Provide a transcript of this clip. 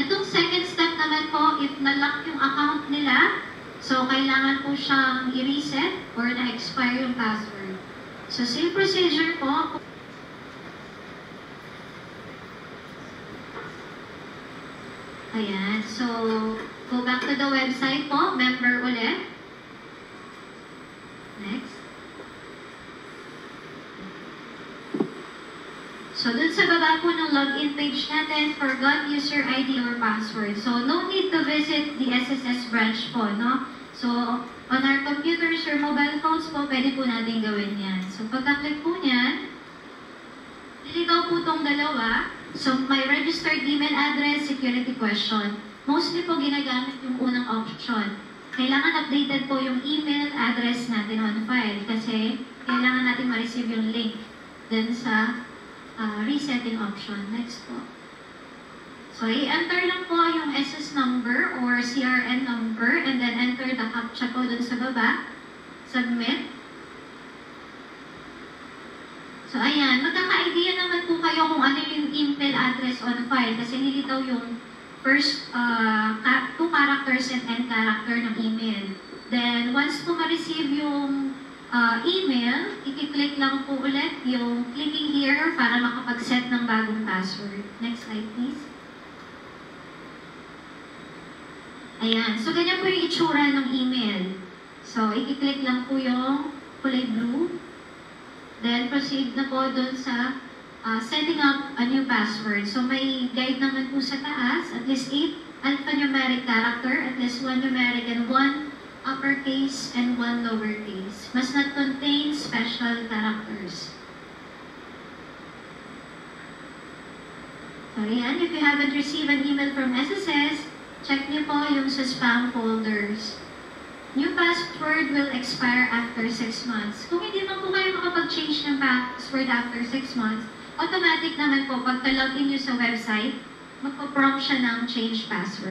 Itong second step naman po, if na-lock yung account nila, so kailangan po siyang i-reset or na-expire yung password. So same procedure po. Ayan. So, go back to the website po. Member ulit. Next. So, dun sa baba po ng login page natin, forgot user ID or password. So, no need to visit the SSS branch po, no? So, on our computers or mobile phones po, pwede po natin gawin yan. So, pagka-click po niyan, lilitaw po itong dalawa. So, may registered email address, security question. Mostly po ginagamit yung unang option. Kailangan updated po yung email address natin on file kasi kailangan natin ma-receive yung link dun sa resetting option. Next po. So, i-enter lang po yung SS number or CRN number and then enter the CAPTCHA po dun sa baba. Submit. So, ayan. Magkaka-idea naman po kayo kung ano yung email address on file kasi nilitaw yung first 2 characters and end character ng email. Then, once po ma-receive yung email, i-click lang po ulit yung clicking here para makapag-set ng bagong password. Next slide, please. Ayan. So, ganyan po yung itsura ng email. So, i-click lang po yung kulay blue. Then, proceed na po dun sa setting up a new password. So, may guide naman po sa taas. At least 8 alphanumeric character, at least 1 numeric and 1 uppercase and 1 lowercase. Must not contain special characters. So, yan. If you haven't received an email from SSS, check niyo po yung sa spam folders. New password will expire after 6 months. Kung hindi man po kayo makapag-change ng password after 6 months, automatic naman po, pagka-login nyo sa website, magpo-prompt siya ng change password.